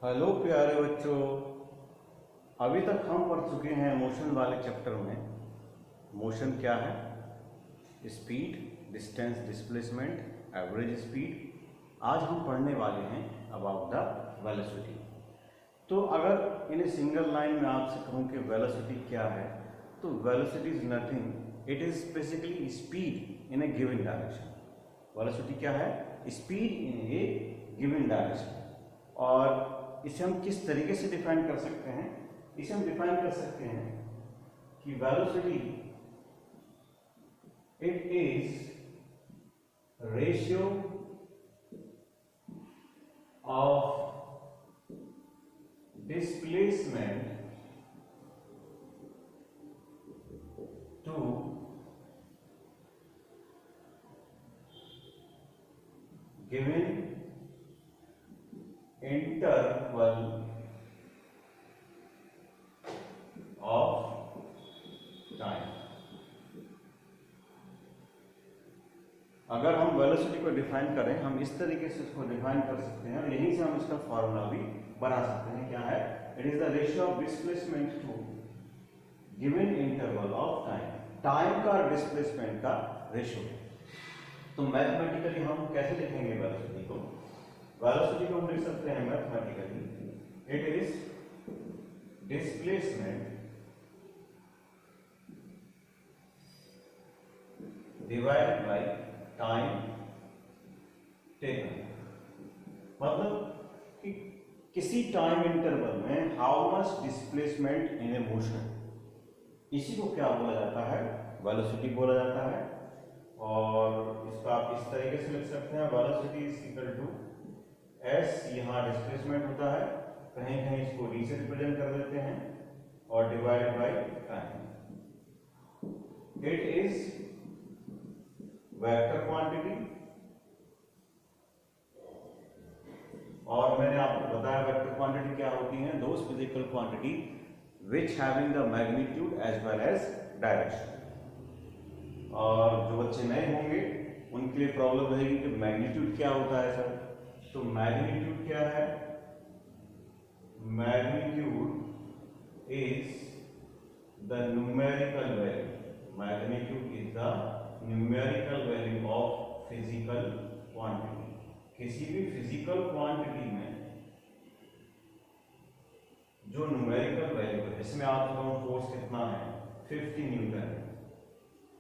Hello प्यारे बच्चों, अभी तक हम पढ़ चुके हैं मोशन वाले चैप्टर में। मोशन क्या है, speed, distance, displacement, average speed. आज हम पढ़ने वाले हैं अबाउट द वेलोसिटी। तो अगर इन ए सिंगल लाइन में आपसे कहूँ कि वेलोसिटी क्या है, तो velocity is nothing, it is basically speed in A given direction. Velocity क्या है? Speed in A given direction. और इसे हम किस तरीके से डिफाइन कर सकते हैं? इसे हम डिफाइन कर सकते हैं कि velocity it is ratio of displacement to given interval of time। अगर हम वेलोसिटी को डिफाइन करें, हम इस तरीके से इसको डिफाइन कर सकते हैं और यहीं से हम इसका फॉर्मूला भी बना सकते हैं। क्या है? It is the ratio of displacement to given interval of time. Time का और डिस्प्लेसमेंट का रेशियो। तो मैथमेटिकली हम कैसे लिखेंगे वेलोसिटी को? वेलोसिटी को हम लिख सकते हैं mathematically, it is displacement divided by time taken. मतलब कि किसी टाइम इंटरवल में how much displacement in A motion, इसी को क्या बोला जाता है? वेलोसिटी बोला जाता है। और इसका आप इस तरीके से लिख सकते हैं, velocity is equal to S, यहाँ डिस्प्लेसमेंट होता है, कहीं कहीं इसको d से रिप्रेजेंट कर देते हैं, और divided by time. It is vector quantity. और मैंने आपको बताया वेक्टर क्वांटिटी क्या होती है? Those physical quantity which having the magnitude as well as direction. और जो बच्चे नए होंगे उनके लिए प्रॉब्लम रहेगी कि मैग्नीट्यूड क्या होता है सर। तो मैग्नीट्यूड क्या है? Magnitude is the numerical value. Magnitude is the numerical value of physical quantity. किसी भी फिजिकल क्वांटिटी में जो न्यूमेरिकल वैल्यू है, इसमें आप फोर्स कितना है? 50 न्यूटन है।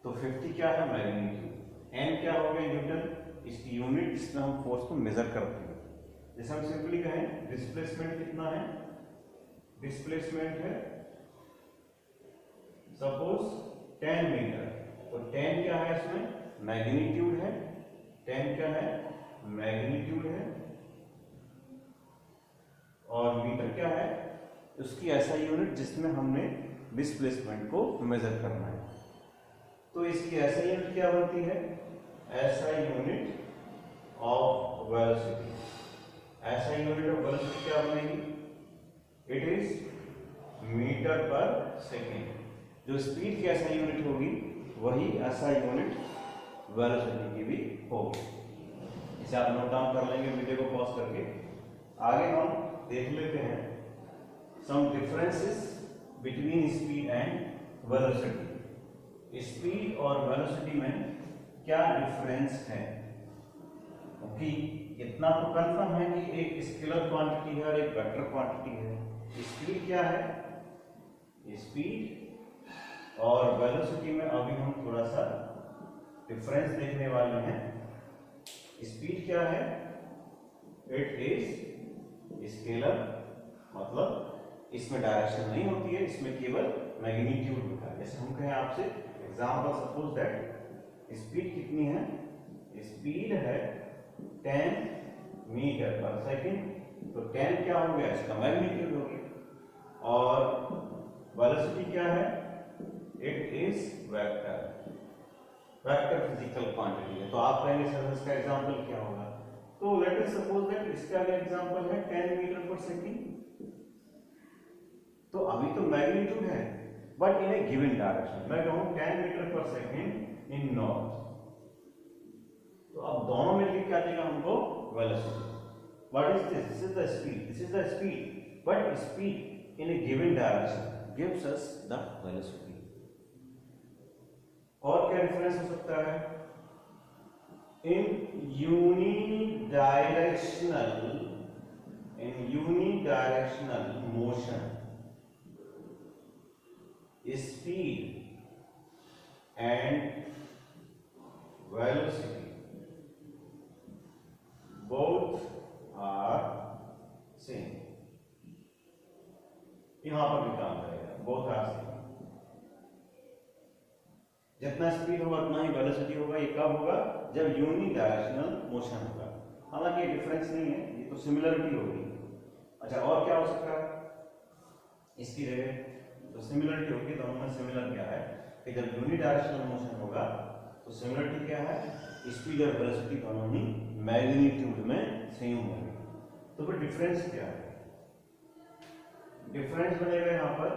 तो 50 क्या है? मैग्नीट्यूड। n क्या हो गया? न्यूटन। इसकी यूनिट जिसमें हम फोर्स को मेजर करते हैं। जैसे हम सिंपली कहें डिस्प्लेसमेंट कितना है? डिस्प्लेसमेंट है सपोज 10 मीटर। तो 10 क्या है? इसमें मैग्नीट्यूड है। 10 क्या है? मैग्नीट्यूड है। और मीटर क्या है? उसकी ऐसा यूनिट जिसमें हमने डिस्प्लेसमेंट को मेजर करना है। तो इसकी ऐसा यूनिट क्या बनती है? ऐसा यूनिट ऑफ वेलोसिटी। ऐसा यूनिट ऑफ वेलोसिटी क्या बनेगी? इट इज मीटर पर सेकेंड। जो स्पीड की ऐसा यूनिट होगी वही ऐसा यूनिट वेलोसिटी की भी होगी। इसे आप नोट डाउन कर लेंगे वीडियो को पॉज करके। आगे हम देख लेते हैं some differences between speed and velocity. Speed और वेलोसिटी में क्या डिफरेंस है? क्योंकि इतना तो कंफर्म है कि एक स्केलर क्वांटिटी है और एक वेक्टर क्वांटिटी है। स्पीड क्या है? स्पीड और वेलोसिटी में अभी हम थोड़ा सा डिफरेंस देखने वाले हैं। स्पीड क्या है? इट इज स्केलर, मतलब इसमें डायरेक्शन नहीं होती है, इसमें केवल मैग्नीट्यूड होता है। जैसे हम कहें आपसे एग्जांपल, सपोज दैट स्पीड कितनी है? स्पीड है 10 मीटर पर सेकेंड। तो 10 क्या हो गया? इसका मैग्नीट्यूड हो गया। और वेलोसिटी क्या है? It is vector. Vector physical quantity है। तो आप कहेंगे सर इसका एग्जांपल क्या होगा? तो लेट अस सपोज दैट इसका एग्जांपल है 10 मीटर पर सेकेंड। तो अभी तो मैग्नीट्यूड है but in A given direction. मैं कहूं 10 मीटर पर सेकेंड इन नॉर्थ, तो अब दोनों में क्या देगा हमको? Velocity. what is this? This is the speed. This is the speed. But speed in a given direction gives us the velocity. और क्या डिफरेंस हो सकता है? In unidirectional motion, speed and velocity both are same. यहां पर भी काम करेगा, both are same. जितना स्पीड होगा उतना ही वेलोसिटी होगा. ये कब होगा? जब यूनिडायरेक्शनल मोशन होगा. हालांकि ये डिफरेंस नहीं है, ये तो सिमिलरिटी होगी. अच्छा, और क्या हो सकता है इसकी जगह? तो सिमिलरिटी होगी. दोनों में सिमिलर क्या है कि जब यूनिडायरेक्शनल मोशन होगा तो सिमिलरिटी क्या है? स्पीड और वेलोसिटी दोनों ही मैग्नीट्यूड में सेम होंगे. तो फिर डिफरेंस क्या है? डिफरेंस बनेगा यहां पर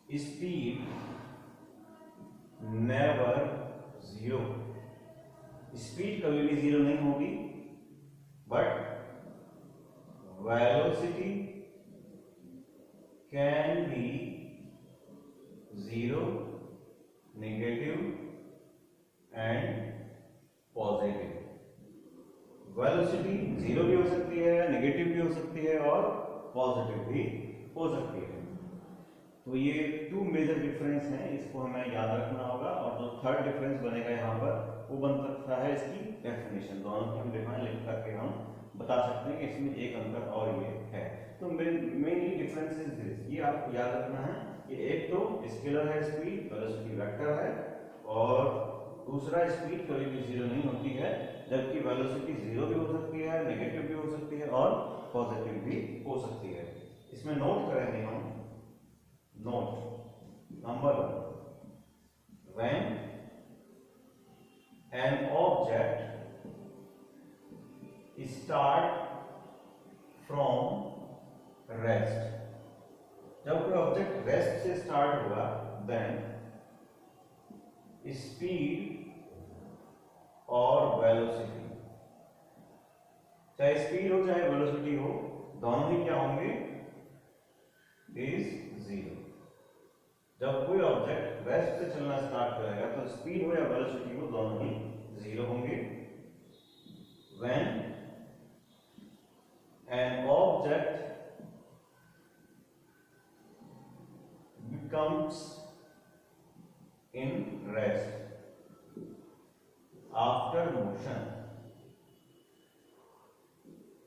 स्पीड नेवर जीरो. स्पीड कभी भी जीरो नहीं होगी, but velocity can be zero, negative and positive. Velocity zero भी हो सकती है, नेगेटिव भी हो सकती है और पॉजिटिव भी हो सकती है. तो ये टू मेजर डिफरेंस हैं, इसको हमें याद रखना होगा. और जो थर्ड डिफरेंस बनेगा यहाँ पर वो बन सकता है इसकी डेफिनेशन. दोनों की हम डिफाइन लिख करके हम बता सकते हैं कि इसमें एक अंतर और ये है. तो मेनली डिफरेंस इज दिस. ये आपको याद रखना है कि एक तो स्केलर है स्पीड, वेलोसिटी वेक्टर है, और दूसरा स्पीड कभी भी जीरो नहीं होती है, जबकि वेलोसिटी जीरो भी हो सकती है, नेगेटिव भी हो सकती है और पॉजिटिव भी हो सकती है. इसमें नोट करेंगे हम. Note number 1, when an object start from rest, जब कोई ऑब्जेक्ट रेस्ट से स्टार्ट हुआ, then स्पीड और वेलोसिटी, चाहे स्पीड हो चाहे वेलोसिटी हो, दोनों ही क्या होंगे? Is zero. जब कोई ऑब्जेक्ट रेस्ट से चलना स्टार्ट करेगा तो स्पीड हो या वेलोसिटी हो, दोनों ही जीरो होंगे. When an object becomes in rest after motion,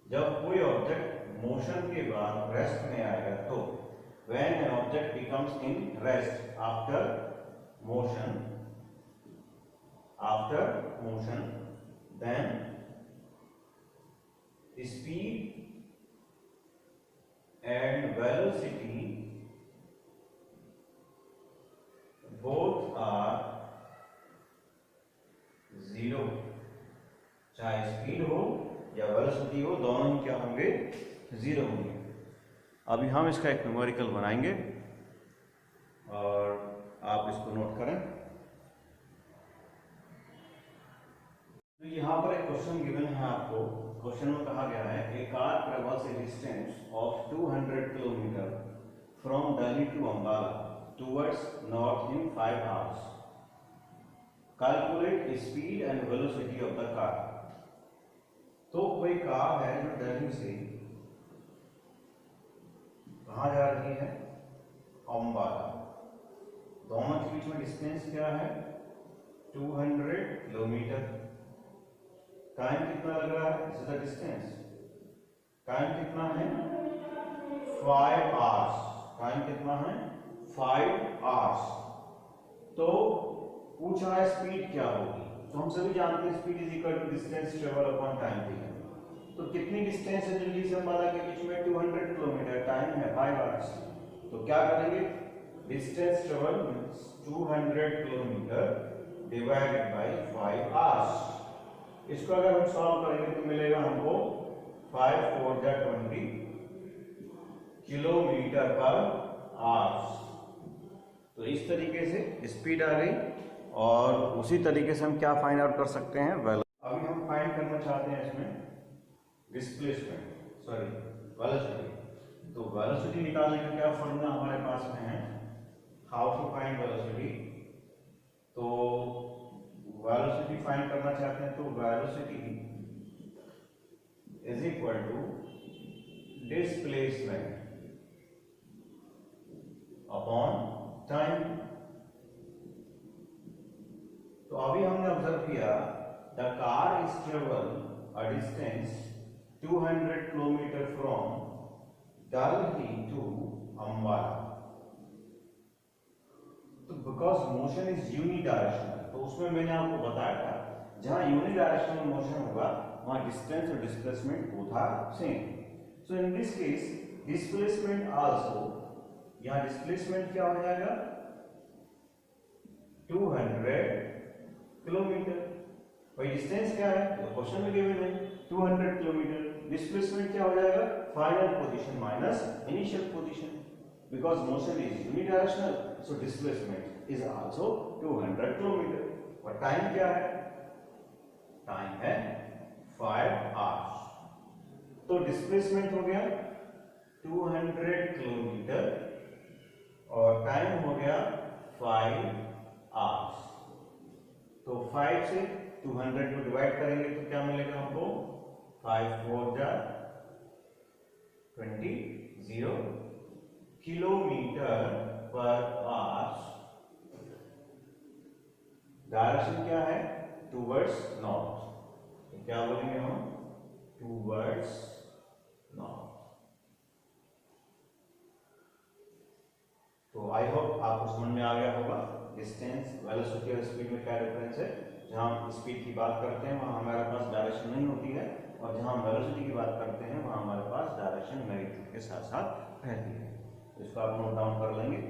जब कोई ऑब्जेक्ट मोशन के बाद रेस्ट में आएगा, तो when an object becomes in rest after motion, then speed and velocity both are zero. चाहे स्पीड हो या वेलोसिटी हो, दोनों ही क्या होंगे? जीरो होंगे. अभी हम इसका एक न्यूमेरिकल बनाएंगे और आप इसको नोट करें. तो यहाँ पर एक क्वेश्चन गिवन है आपको. क्वेश्चन में कहा गया है ए car travels A distance of 200 kilometer from Delhi to Ambala towards north in 5 hours. Calculate speed and velocity of the car. तो कोई कार है जो दिल्ली से कहाँ जा रही है? अंबाला. दोनों के बीच में डिस्टेंस क्या है? 200 किलोमीटर. टाइम कितना लग रहा है? This is the distance. Time कितना है? 5 आवर्स. टाइम कितना है? 5 आवर्स. तो पूछा है स्पीड क्या होगी. तो हम सभी जानते हैं speed is equal to distance travel upon time taken. तो कितनी डिस्टेंस है दिल्ली से अंबाला के बीच में? 200 किलोमीटर. टाइम है 5 आवर्स. तो क्या करेंगे? Distance travel 200 kilometre divided by 5 hours. इसको अगर हम सॉल्व करेंगे तो मिलेगा हमको 5 4 20 किलोमीटर पर आवर्स. तो इस तरीके से स्पीड आ गई और उसी तरीके से हम क्या फाइंड आउट कर सकते हैं? अभी हम फाइंड फाइंड करना चाहते हैं इसमें डिस्प्लेसमेंट सॉरी वेलोसिटी। तो वेलोसिटी निकालने का क्या फॉर्मूला हमारे पास में है, हाउ टू फाइंड वेलोसिटी। तो वेलोसिटी फाइंड करना चाहते हैं तो velocity is equal to displacement upon time. तो अभी हमने ऑब्जर्व किया the car is travel a distance 200 kilometer from Delhi to Ambala. तो बिकॉज मोशन इज यूनिडायरेक्शनल, तो उसमें मैंने आपको बताया था जहां यूनिडायरेक्शनल मोशन होगा वहां डिस्टेंस और displacement both are same. So in this case displacement also, यहां डिस्प्लेसमेंट क्या हो जाएगा 200 किलोमीटर। भाई डिस्टेंस क्या है तो क्वेश्चन में गिवन है 200 किलोमीटर। डिस्प्लेसमेंट क्या हो जाएगा final position minus initial position, because motion is unidirectional so displacement is also 200 kilometre. और टाइम क्या है, टाइम है 5 आवर्स। तो डिस्प्लेसमेंट हो गया 200 किलोमीटर और टाइम हो गया 5 आवर्स। तो 5 से 200 को डिवाइड करेंगे तो क्या मिलेगा हमको 5 4 जा 20 किलोमीटर पर आवर्स। डायरेक्शन क्या है टूवर्ड्स नॉर्थ, तो क्या बोलेंगे हम टूवर्ड्स नॉर्थ। तो आई होप आपको समझ में आ गया होगा डिस्टेंस, वेलोसिटी और स्पीड में क्या डिफरेंस है। जहां हम स्पीड की बात करते हैं वहां हमारे पास डायरेक्शन नहीं होती है, और जहां हम वेलोसिटी की बात करते हैं वहां हमारे पास डायरेक्शन मैग्नीट्यूड के साथ साथ रहती है। इसको आप नोट डाउन कर लेंगे।